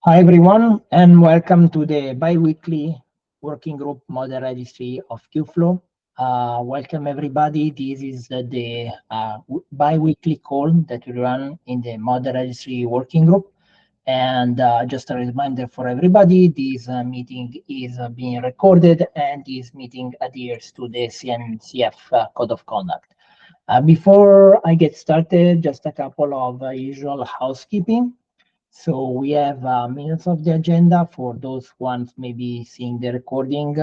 Hi everyone, and welcome to the bi-weekly working group Model Registry of Qflow. Welcome everybody. This is the bi-weekly call that we run in the Model Registry working group. And just a reminder for everybody, this meeting is being recorded, and this meeting adheres to the CNCF Code of Conduct. Before I get started, just a couple of usual housekeeping. So we have minutes of the agenda. For those ones maybe seeing the recording,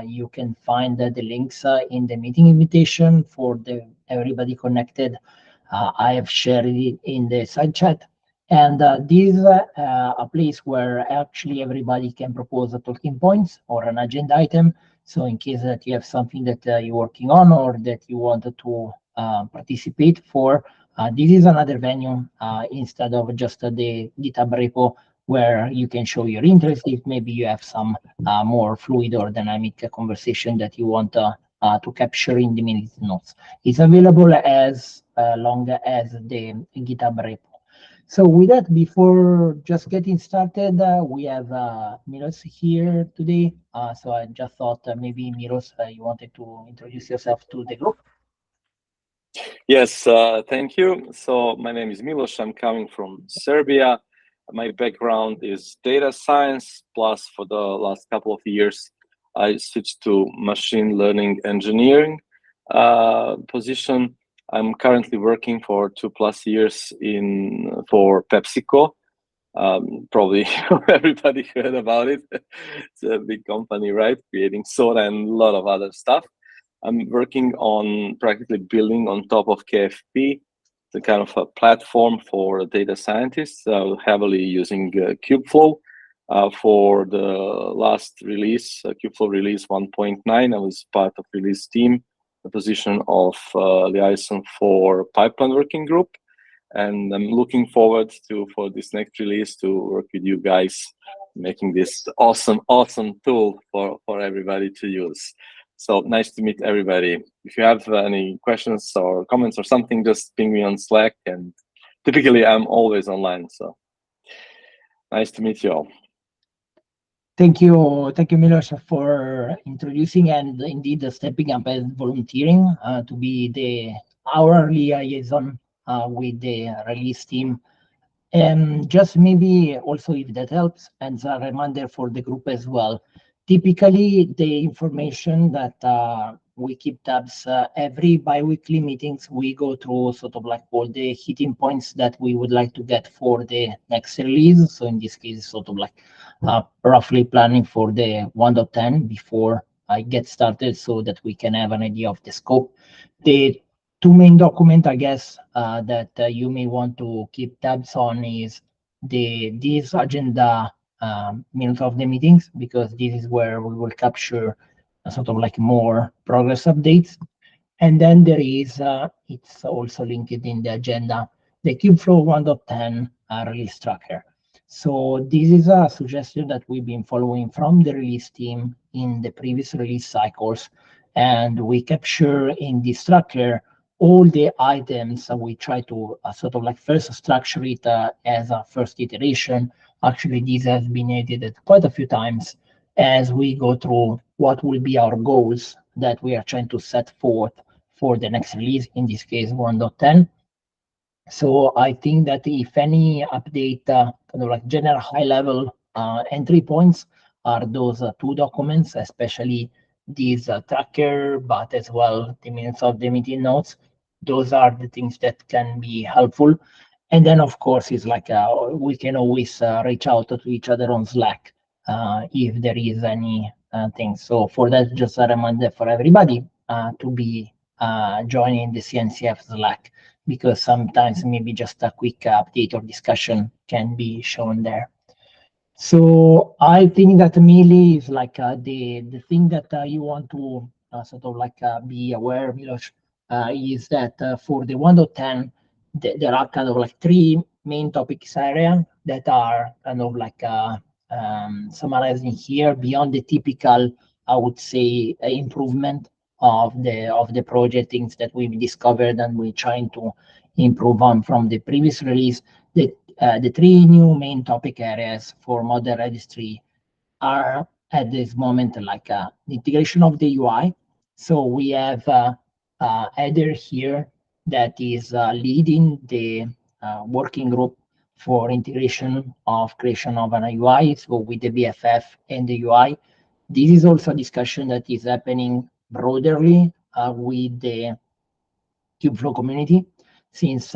you can find the links in the meeting invitation for everybody connected. I have shared it in the side chat. And this is a place where actually everybody can propose talking points or an agenda item. So in case that you have something that you're working on or that you wanted to participate for, this is another venue instead of just the GitHub repo where you can show your interest if maybe you have some more fluid or dynamic conversation that you want to capture in the minute notes. It's available as long as the GitHub repo. So with that, before just getting started, we have Milos here today. So I just thought maybe Milos, you wanted to introduce yourself to the group. Yes, thank you. So my name is Milos. I'm coming from Serbia. My background is data science, plus for the last couple of years, I switched to machine learning engineering position. I'm currently working for 2+ years for PepsiCo. Probably everybody heard about it. It's a big company, right? Creating soda and a lot of other stuff. I'm working on practically building on top of KFP, the kind of a platform for data scientists, heavily using Kubeflow. For the last release, Kubeflow release 1.9, I was part of release team, the position of liaison for pipeline working group. And I'm looking forward for this next release to work with you guys, making this awesome tool for everybody to use. So nice to meet everybody. If you have any questions or comments or something, just ping me on Slack. And typically, I'm always online. So nice to meet you all. Thank you, Milos, for introducing and indeed stepping up and volunteering to be the hourly liaison with the release team. And just maybe also, if that helps, and a reminder for the group as well. Typically, the information that we keep tabs every bi-weekly meetings, we go through sort of like all the hitting points that we would like to get for the next release. So in this case, sort of like roughly planning for the 1.10 before I get started so that we can have an idea of the scope. The two main documents, I guess, that you may want to keep tabs on is this agenda minutes of the meetings, because this is where we will capture sort of like more progress updates. And then there is, it's also linked in the agenda, the Kubeflow 1.10 release tracker. So this is a suggestion that we've been following from the release team in the previous release cycles. And we capture in this tracker all the items. We try to sort of like first structure it as a first iteration. Actually, this has been edited quite a few times as we go through what will be our goals that we are trying to set forth for the next release, in this case 1.10. So I think that if any update, kind of like general high level entry points are those two documents, especially this tracker, but as well the minutes of the meeting notes. Those are the things that can be helpful. And then, of course, it's like we can always reach out to each other on Slack if there is any thing. So for that, just a reminder for everybody to be joining the CNCF Slack, because sometimes maybe just a quick update or discussion can be shown there. So I think that mainly is like the thing that you want to sort of like be aware, Milos, is that for the 1.10, there are kind of like three main topics area that are kind of like summarizing here beyond the typical, I would say, improvement of the project, things that we've discovered and we're trying to improve on from the previous release. The The three new main topic areas for Model Registry are at this moment like the integration of the UI. So we have Heather here that is leading the working group for integration of creation of an UI, so with the BFF and the UI. This is also a discussion that is happening broaderly with the Kubeflow community, since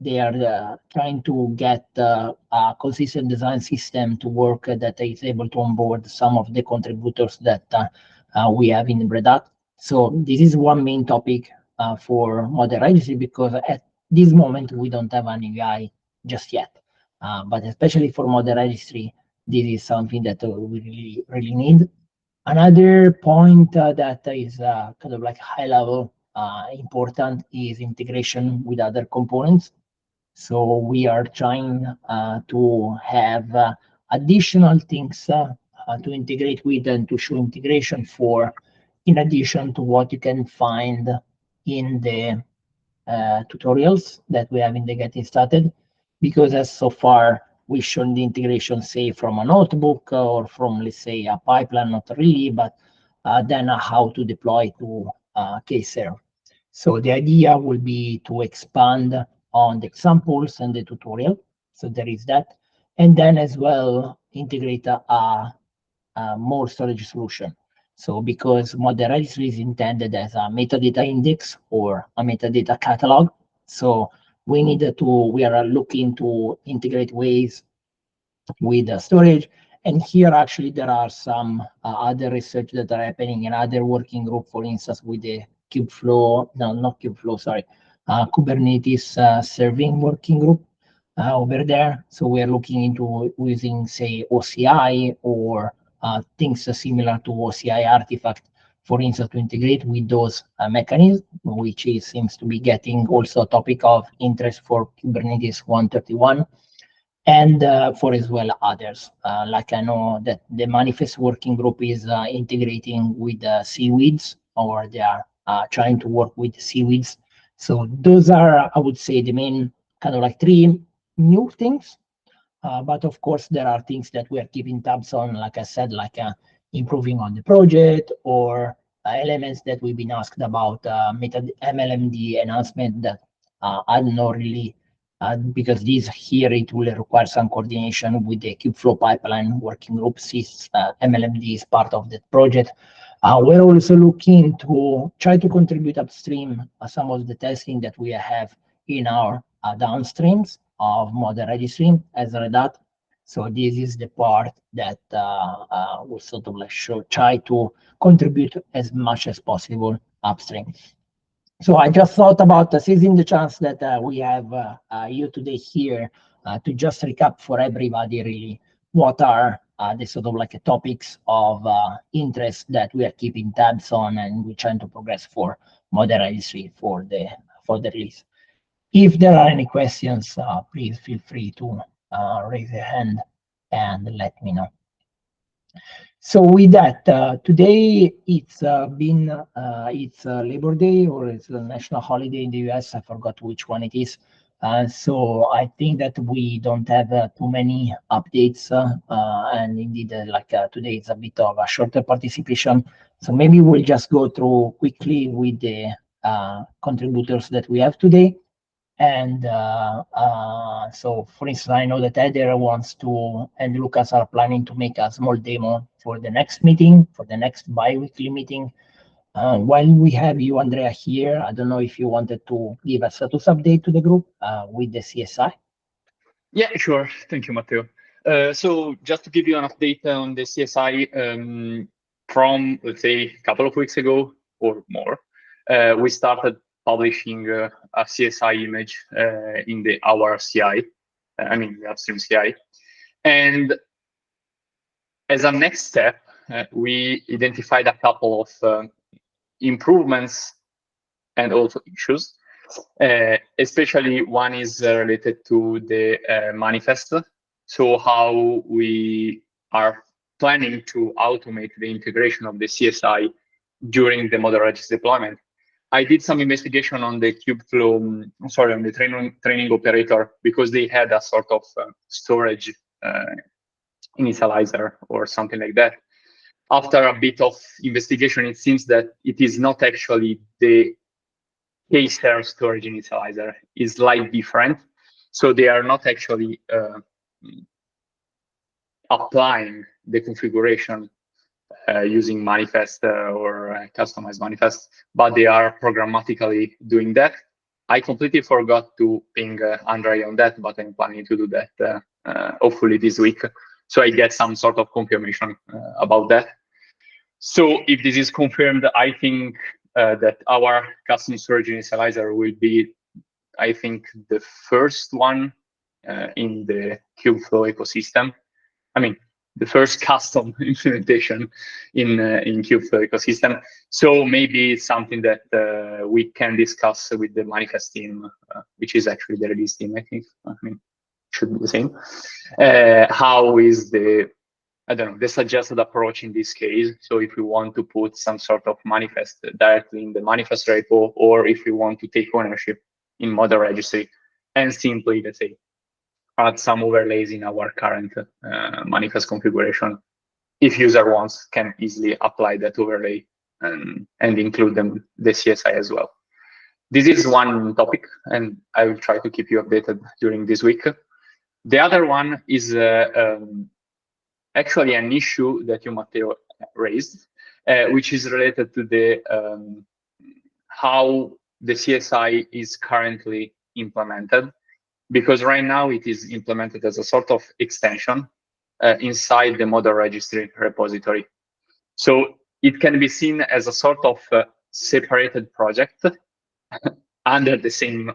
they are trying to get a consistent design system to work that is able to onboard some of the contributors that we have in Red Hat. So this is one main topic for Model Registry, because at this moment we don't have an UI just yet. But especially for Model Registry, this is something that we really need. Another point that is kind of like high level important is integration with other components. So we are trying to have additional things to integrate with and to show integration for, in addition to what you can find in the tutorials that we have in the Getting Started, because as so far we shown the integration, say from a notebook or from, let's say, a pipeline, not really, but then how to deploy to KServe. So the idea will be to expand on the examples and the tutorial. So there is that. And then as well, integrate more storage solution. So because Model Registry is intended as a metadata index or a metadata catalog, so we are looking to integrate ways with the storage. And here, actually, there are some other research that are happening in other working group, for instance, with the Kubeflow, no, not Kubeflow, sorry, Kubernetes serving working group over there. So we are looking into using, say, OCI or things similar to OCI artifact, for instance, to integrate with those mechanisms, which seems to be getting also a topic of interest for Kubernetes 131 and for as well others. Like I know that the manifest working group is integrating with seaweeds, or they are trying to work with seaweeds. So those are, I would say, the main kind of like three new things. But of course, there are things that we are keeping tabs on, like I said, like improving on the project, or elements that we've been asked about, MLMD enhancement that I don't know really, because this here, it will require some coordination with the Kubeflow pipeline working group, since MLMD is part of that project. We're also looking to try to contribute upstream some of the testing that we have in our downstreams of Model Registry as Red Hat. So this is the part that we sort of like try to contribute as much as possible upstream. So I just thought about seizing the chance that we have you today here to just recap for everybody really what are the sort of like topics of interest that we are keeping tabs on and we're trying to progress for Model Registry for the release. If there are any questions, please feel free to raise your hand and let me know. So with that, today it's Labor Day, or it's a national holiday in the US. I forgot which one it is. So I think that we don't have too many updates, and indeed, today it's a bit of a shorter participation. So maybe we'll just go through quickly with the contributors that we have today. And so, for instance, I know that Heather wants to, and Lucas are planning to make a small demo for the next meeting, for the next bi-weekly meeting. While we have you, Andrea, here, I don't know if you wanted to give a status update to the group with the CSI. Yeah, sure. Thank you, Matteo. So just to give you an update on the CSI, from, let's say, a couple of weeks ago or more, we started publishing a CSI image in our CI, the upstream CI. And as a next step, we identified a couple of improvements and also issues. Especially one is related to the manifest. So how we are planning to automate the integration of the CSI during the Model Registry deployment. I did some investigation on the Kubeflow, sorry, on the training operator, because they had a sort of storage initializer or something like that. After a bit of investigation, it seems that it is not actually the K-share storage initializer. It's slightly different. So they are not actually applying the configuration using manifest or customized manifest, but they are programmatically doing that. I completely forgot to ping Andre on that, but I'm planning to do that hopefully this week. So I get some sort of confirmation about that. So if this is confirmed, I think that our custom storage initializer will be, I think, the first one in the Kubeflow ecosystem. I mean, the first custom implementation in Kubeflow ecosystem. So maybe it's something that we can discuss with the manifest team, which is actually the release team, I think. I mean, should be the same. How is the, I don't know, the suggested approach in this case? So if we want to put some sort of manifest directly in the manifest repo, or if we want to take ownership in Model Registry and simply, let's say, add some overlays in our current manifest configuration. If user wants, can easily apply that overlay and include them the CSI as well. This is one topic, and I will try to keep you updated during this week. The other one is actually an issue that you, Matteo, raised, which is related to the how the CSI is currently implemented. Because right now it is implemented as a sort of extension inside the Model Registry repository. So it can be seen as a sort of separated project under the same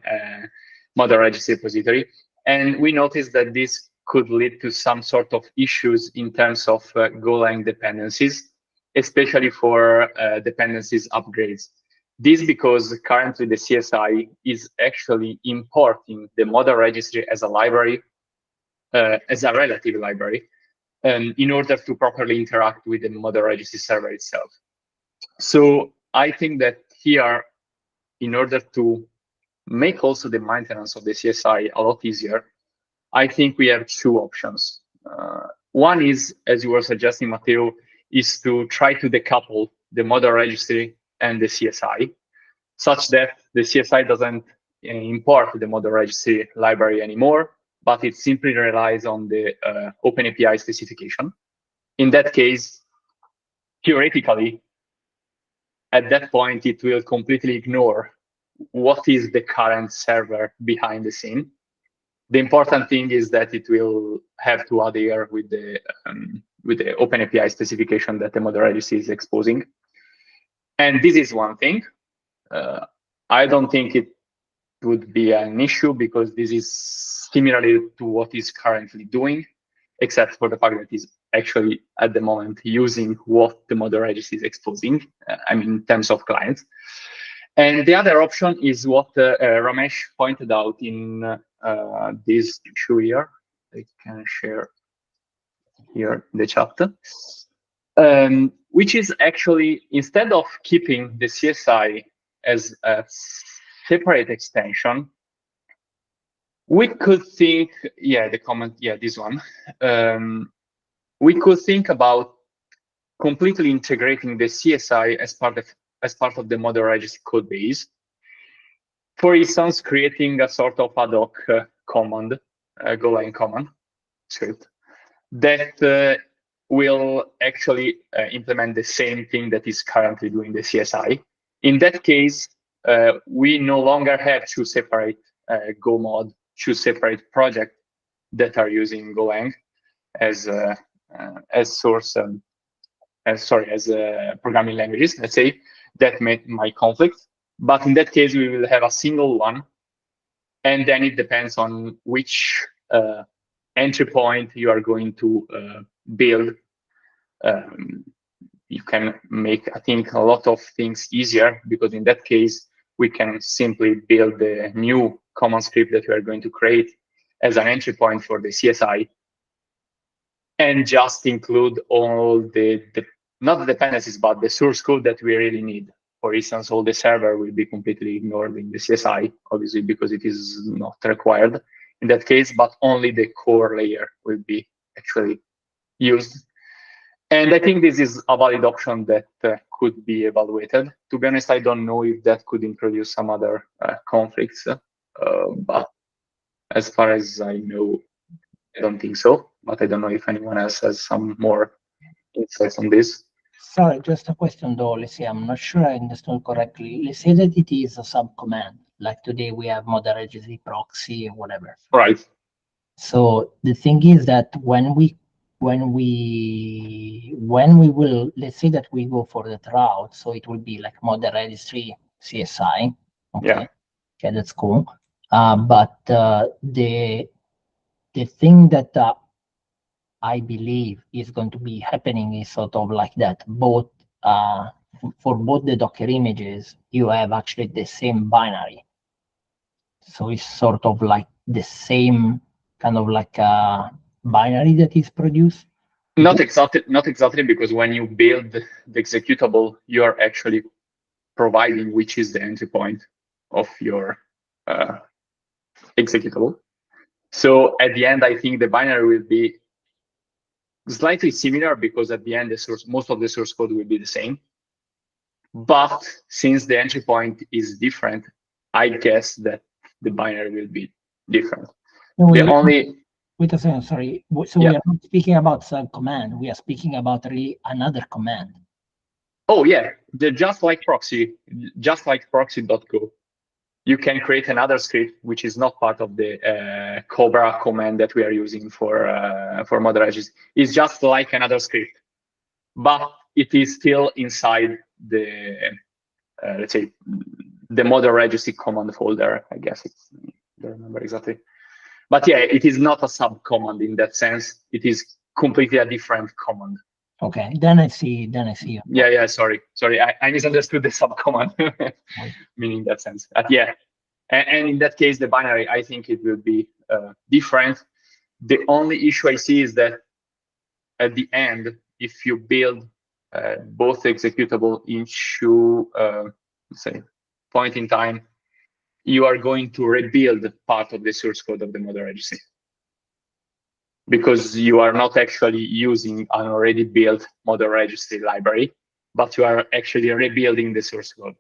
Model Registry repository. And we noticed that this could lead to some sort of issues in terms of Golang dependencies, especially for dependencies upgrades. This because currently the CSI is actually importing the Model Registry as a library, as a relative library, in order to properly interact with the Model Registry server itself. So I think that here, in order to make also the maintenance of the CSI a lot easier, I think we have two options. One is, as you were suggesting, Matteo, is to try to decouple the Model Registry and the CSI, such that the CSI doesn't import the Model Registry library anymore, but it simply relies on the OpenAPI specification. In that case, theoretically, at that point, it will completely ignore what is the current server behind the scene. The important thing is that it will have to adhere with the OpenAPI specification that the Model Registry is exposing. And this is one thing. I don't think it would be an issue because this is similarly to what is currently doing, except for the fact that it's actually at the moment using what the Model Registry is exposing, I mean, in terms of clients. And the other option is what Ramesh pointed out in this issue here. I can share here the chat. Which is actually, instead of keeping the CSI as a separate extension, we could think, yeah, the comment, yeah, this one. We could think about completely integrating the CSI as part of the Model Registry code base. For instance, creating a sort of ad hoc command, Golang command script that will actually implement the same thing that is currently doing the CSI. In that case, we no longer have two separate GoMod, two separate projects that are using Golang as source, as programming languages, let's say, that might conflict. But in that case, we will have a single one, and then it depends on which entry point you are going to build. You can make, I think, a lot of things easier, because in that case, we can simply build the new command script that we are going to create as an entry point for the CSI, and just include all the not the dependencies, but the source code that we really need. for instance, all the server will be completely ignored in the CSI, obviously, because it is not required in that case, but only the core layer will be actually used. And I think this is a valid option that could be evaluated. To be honest, I don't know if that could introduce some other conflicts, but as far as I know, I don't think so. But I don't know if anyone else has some more insights on this. Sorry, just a question though. Let's say I'm not sure I understood correctly. Let's say that it is a sub-command. Like today we have Model Registry proxy or whatever. Right. So the thing is that when we will, let's say that we go for that route, so it will be like Model Registry CSI. Okay. Yeah. Okay, that's cool. But the thing that I believe is going to be happening is sort of like that. Both for both the Docker images, you have actually the same binary. So it's sort of like the same kind of like binary that is produced. Not exactly, because when you build the executable, you are actually providing which is the entry point of your executable. So at the end, I think the binary will be slightly similar, because at the end, most of the source code will be the same. But since the entry point is different, I guess that the binary will be different. Wait a second, sorry. So we are not speaking about sub-command. We are speaking about really another command. Oh, yeah. Just like proxy.go. You can create another script which is not part of the Cobra command that we are using for Model Registry. It's just like another script, but it is still inside the let's say the Model Registry command folder. I guess I don't remember exactly, but yeah, it is not a sub command in that sense. It is completely a different command. Okay, then I see. Yeah. Sorry. I misunderstood the sub command, meaning that sense. Yeah, and in that case, the binary, I think it will be different. The only issue I see is that at the end, if you build both executable into let's say point in time, you are going to rebuild part of the source code of the Model Registry, because you are not actually using an already built Model Registry library, but you are actually rebuilding the source code,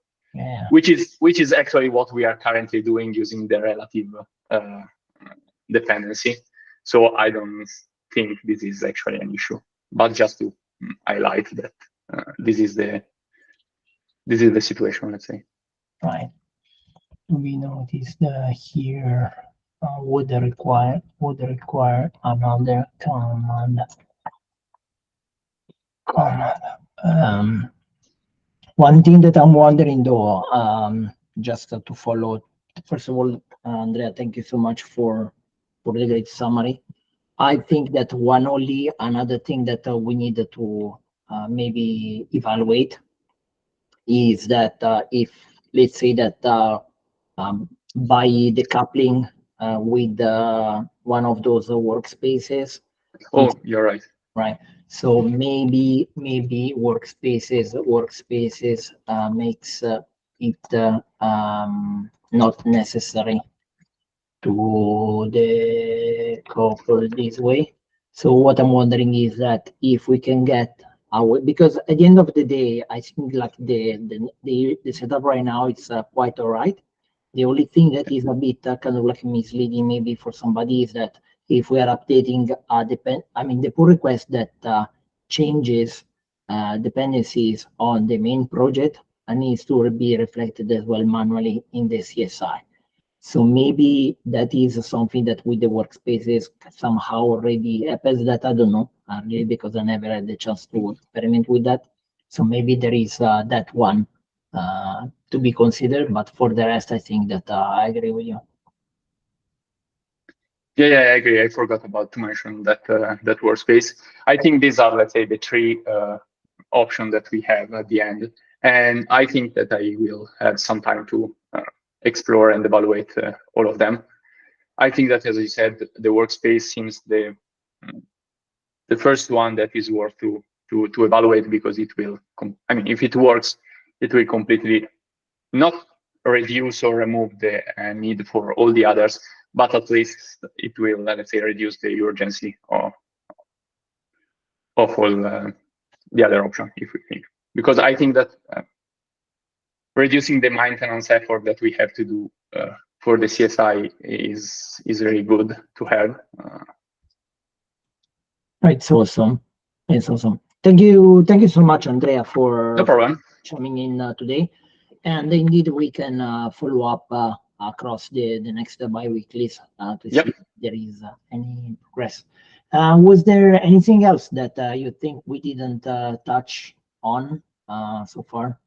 which is actually what we are currently doing using the relative dependency. So I don't think this is actually an issue, but just to highlight that this is the situation, let's say. Right. We notice that here would require another command. One thing that I'm wondering though, just to follow, first of all, Andrea, thank you so much for the great summary. I think that another thing that we need to maybe evaluate is that if, let's say that by decoupling with one of those workspaces. Oh, you're right. Right. So maybe workspaces makes it not necessary to decouple this way. So what I'm wondering is that if we can get because at the end of the day, I think like the setup right now it's quite all right. The only thing that is a bit kind of like misleading maybe for somebody is that if we are updating the pull request that changes dependencies on the main project and needs to be reflected as well manually in the CSI. So maybe that is something that with the workspaces somehow already happens that I don't know, really, because I never had the chance to experiment with that. So maybe there is that one to be considered, but for the rest, I think that I agree with you. Yeah, I agree. I forgot to mention that that workspace. I think these are, let's say, the three options that we have at the end, and I think that I will have some time to explore and evaluate all of them. I think that, as you said, the workspace seems the first one that is worth to evaluate, because it will. If it works, it will completely not reduce or remove the need for all the others, but at least it will, let's say, reduce the urgency of all the other option, if we think. Because I think that reducing the maintenance effort that we have to do for the CSI is really good to have. It's awesome. It's awesome. Thank you so much, Andrea, for No problem. coming in today. And indeed, we can follow up across the next bi-weeklies to see if there is any progress. Was there anything else that you think we didn't touch on so far?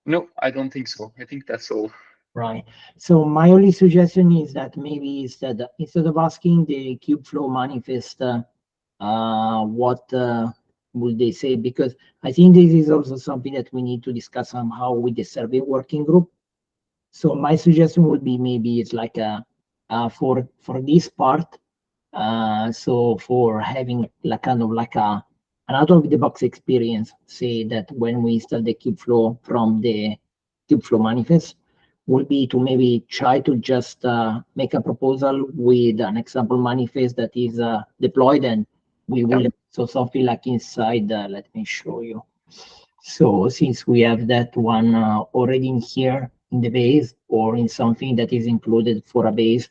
No, I don't think so. I think that's all. Right. So my only suggestion is that maybe instead of asking the Kubeflow manifest, what would they say? Because I think this is also something that we need to discuss somehow with the survey working group. So my suggestion would be maybe it's like for this part. So for having like kind of like an out of the box experience, say that when we install the Kubeflow from the Kubeflow manifest, would be to maybe try to just make a proposal with an example manifest that is deployed, and we will so something like inside. Let me show you. So since we have that one already in here in the base or in something that is included for a base,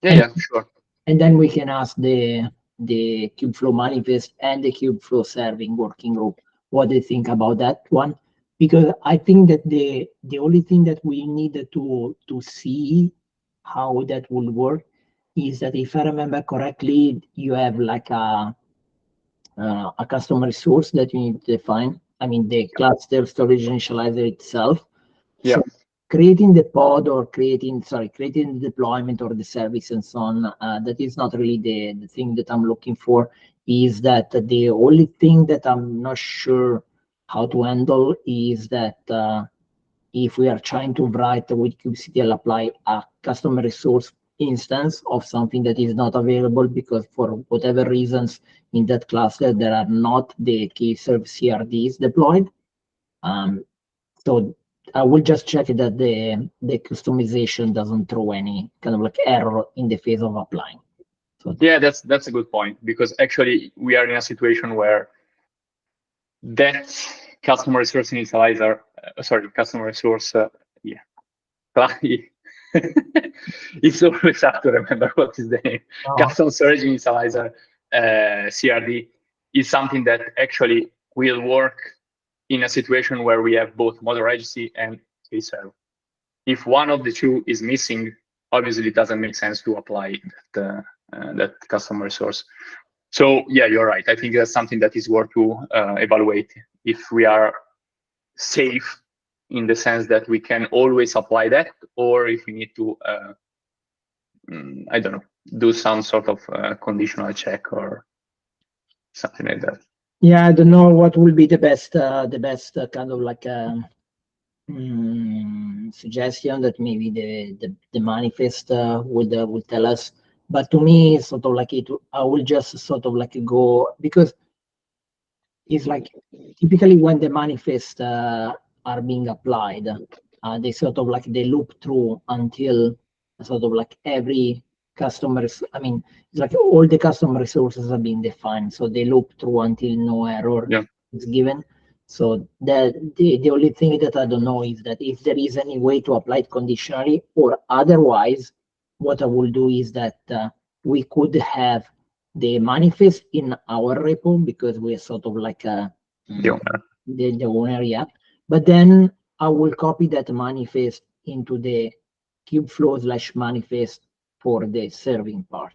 Yeah, sure. and then we can ask the Kubeflow manifest and the Kubeflow serving working group what they think about that one. Because I think that the only thing that we need to see how that will work is that if I remember correctly, you have like a customer resource that you need to define. I mean, the cluster storage initializer itself. Yeah. So creating the pod or creating the deployment or the service and so on, that is not really the thing that I'm looking for. Is that the only thing that I'm not sure how to handle is that if we are trying to write with kubectl apply a customer resource instance of something that is not available because for whatever reasons in that cluster there are not the kserve CRDs deployed. So I will just check that the customization doesn't throw any kind of like error in the phase of applying. So yeah, that's a good point, because actually we are in a situation where that customer resource initializer, customer resource, it's always hard to remember what is the name. Custom storage initializer, CRD, is something that actually will work in a situation where we have both Model Registry and kserve. If one of the two is missing, obviously it doesn't make sense to apply that customer resource. So yeah, you're right. I think that's something that is worth to evaluate if we are safe in the sense that we can always apply that, or if we need to, I don't know, do some sort of conditional check or something like that. Yeah, I don't know what will be the best kind of like suggestion that maybe the manifest will tell us. But to me, it's sort of like I will just sort of like go, because it's like typically when the manifest are being applied, they sort of like they loop through until sort of like every customers. I mean, it's like all the customer resources are being defined, so they loop through until no error is given. So the only thing that I don't know is that if there is any way to apply it conditionally, or otherwise, what I will do is that we could have the manifest in our repo because we're sort of like the owner, yeah. But then I will copy that manifest into the Kubeflow/manifest for the serving part.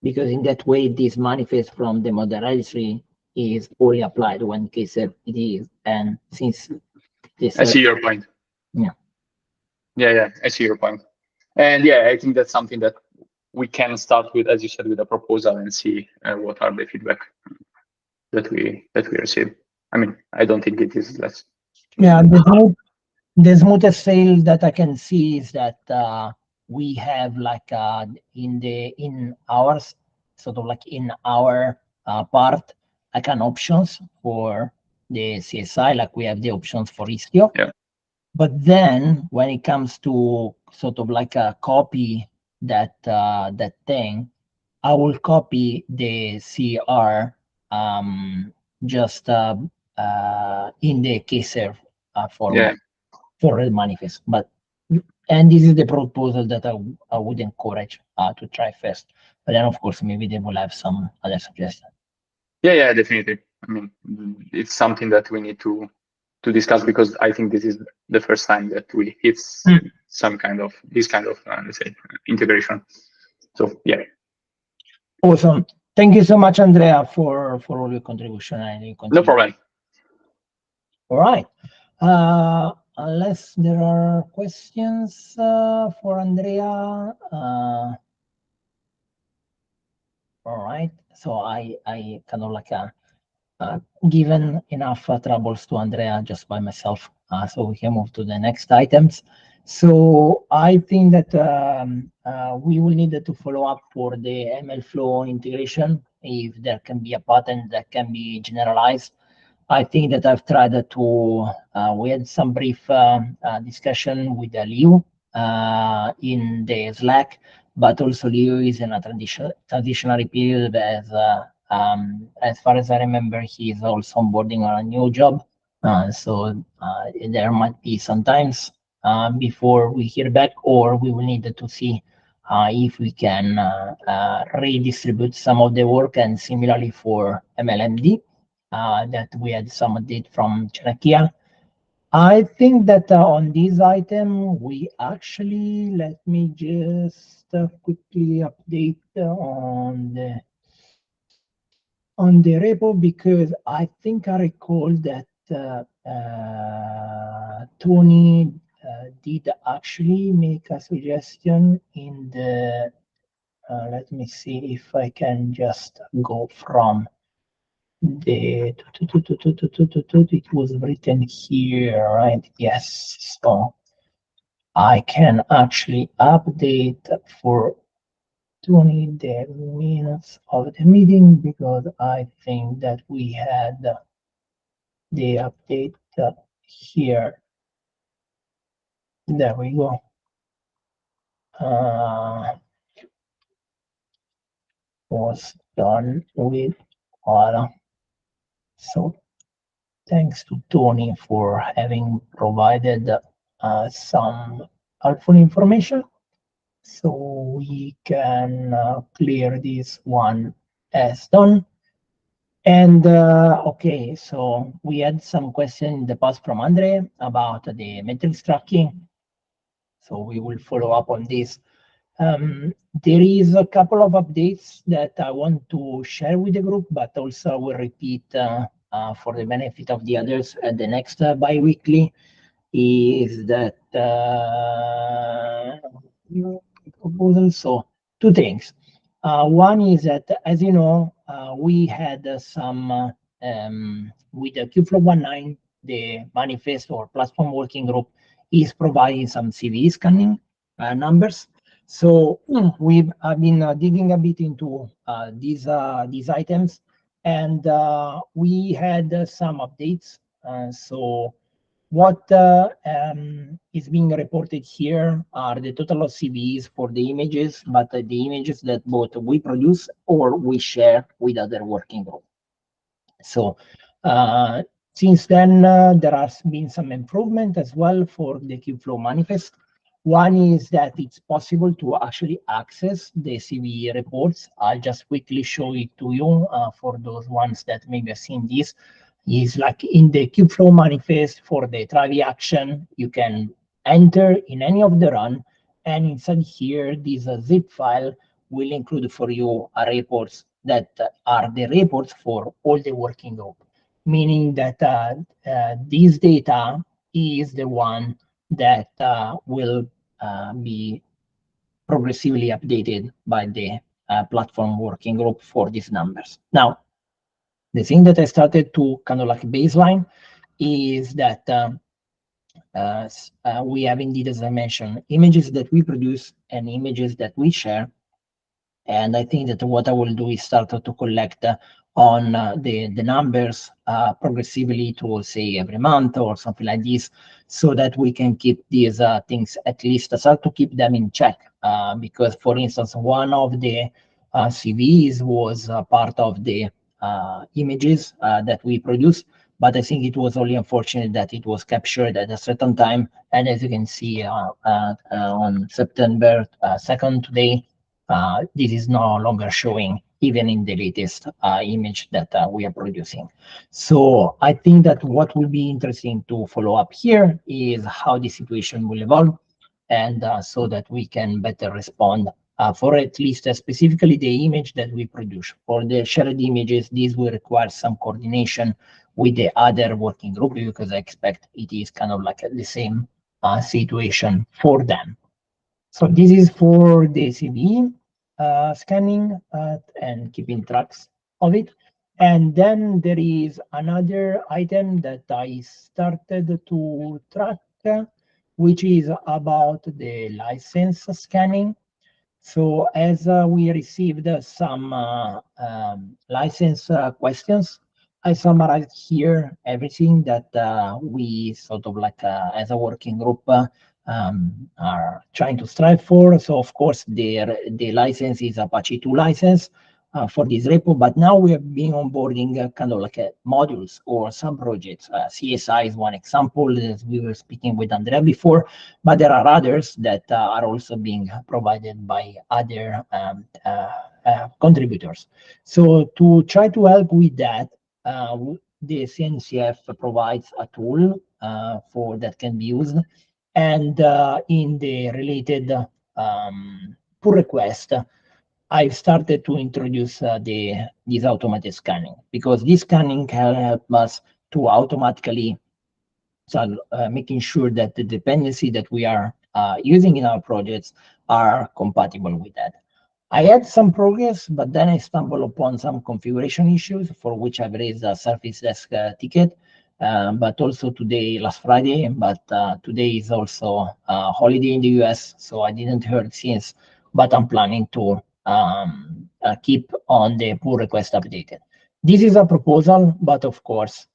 Because in that way, this manifest from the Model Registry is only applied when kserve it is. And since this, I see your point. Yeah, I see your point. And yeah, I think that's something that we can start with, as you said, with a proposal and see what are the feedback that we receive. I mean, I don't think it is less. Yeah, the smoothest fail that I can see is that we have like in ours, sort of like in our part, like an options for the CSI, like we have the options for Istio. Yeah. But then when it comes to sort of like a copy that thing, I will copy the CR just in the kserve format for the manifest. But and this is the proposal that I would encourage to try first. But then of course maybe they will have some other suggestions. Yeah, definitely. I mean, it's something that we need to discuss, because I think this is the first time that we hit some kind of this kind of let's say integration. So yeah. Awesome. Thank you so much, Andrea, for all your contribution and your No problem. All right. Unless there are questions for Andrea. All right. So I kind of like given enough troubles to Andrea just by myself, so we can move to the next items. So I think that we will need to follow up for the ML flow integration if there can be a pattern that can be generalized. I think that I've tried to, we had some brief discussion with Liu in the Slack, but also Liu is in a transitionary period as far as I remember, he is also onboarding on a new job. So there might be some times before we hear back, or we will need to see if we can redistribute some of the work, and similarly for MLMD. That we had some update from Czechia. I think that on this item, we actually, let me just quickly update on the repo, because I think I recall that Tony did actually make a suggestion in the, let me see if I can just go from it was written here, right? Yes. So I can actually update for 20 the minutes of the meeting, because I think that we had the update here. There we go. Was done with Ara. So thanks to Tony for having provided some helpful information. So we can clear this one as done. And okay, so we had some question in the past from Andre about the metrics tracking. So we will follow up on this. There is a couple of updates that I want to share with the group, but also I will repeat for the benefit of the others at the next bi-weekly, is that proposal. So two things. One is that, as you know, we had some with the Kubeflow 1.9, the manifest or platform working group is providing some CV scanning numbers. So we've been digging a bit into these items, and we had some updates. So what is being reported here are the total of CVs for the images, but the images that both we produce or we share with other working groups. So since then, there has been some improvement as well for the Kubeflow manifest. One is that it's possible to actually access the CV reports. I'll just quickly show it to you for those ones that maybe have seen this. Is like in the Kubeflow manifest for the Travi action, you can enter in any of the run, and inside here, this zip file will include for you reports that are the reports for all the working group, meaning that this data is the one that will be progressively updated by the platform working group for these numbers. Now, the thing that I started to kind of like baseline is that we have indeed, as I mentioned, images that we produce and images that we share. And I think that what I will do is start to collect on the numbers progressively to say every month or something like this, so that we can keep these things, at least start to keep them in check. Because, for instance, one of the CVs was part of the images that we produce, but I think it was only unfortunate that it was captured at a certain time. And as you can see on September 2nd today, this is no longer showing even in the latest image that we are producing. So I think that what will be interesting to follow up here is how the situation will evolve, and so that we can better respond for at least specifically the image that we produce. For the shared images, this will require some coordination with the other working group, because I expect it is kind of like the same situation for them. So this is for the CV scanning and keeping tracks of it. And then there is another item that I started to track, which is about the license scanning. So as we received some license questions, I summarized here everything that we sort of like as a working group are trying to strive for. So of course the license is Apache 2 license for this repo, but now we have been onboarding kind of like modules or some projects. CSI is one example, as we were speaking with Andrea before, but there are others that are also being provided by other contributors. So to try to help with that, the CNCF provides a tool for that can be used, and in the related pull request, I've started to introduce this automated scanning, because this scanning can help us to automatically making sure that the dependency that we are using in our projects are compatible with that. I had some progress, but then I stumbled upon some configuration issues for which I've raised a Surface Desk ticket. But also today, last Friday, but today is also holiday in the US, so I didn't hear since, but I'm planning to keep on the pull request updated. This is a proposal, but of course,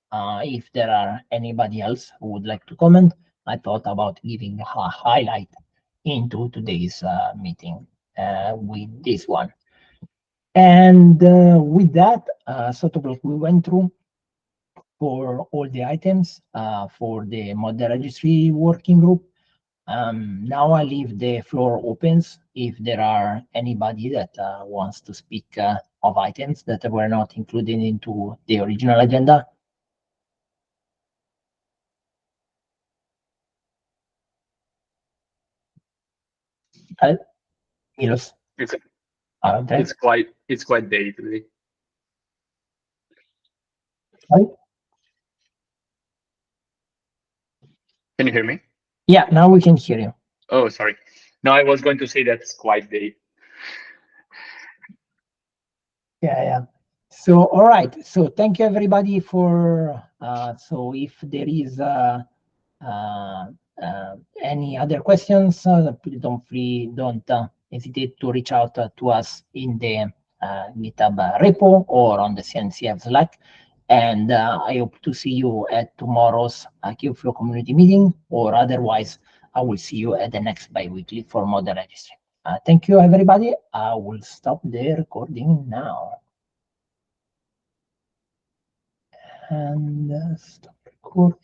if there are anybody else who would like to comment, I thought about giving a highlight into today's meeting with this one. And with that, sort of like we went through for all the items for the Model Registry working group. Now I leave the floor opens if there are anybody that wants to speak of items that were not included into the original agenda. Milos, It's Andre? it's quite day today. Right? Can you hear me? Yeah, now we can hear you. Oh, sorry. No, I was going to say that's quite day. Yeah. So, all right. So thank you everybody for, so if there is uh, any other questions, please don't hesitate to reach out to us in the GitHub repo or on the CNCF Slack. And I hope to see you at tomorrow's Kubeflow community meeting, or otherwise, I will see you at the next bi-weekly for Model Registry. Thank you, everybody. I will stop the recording now. And stop recording.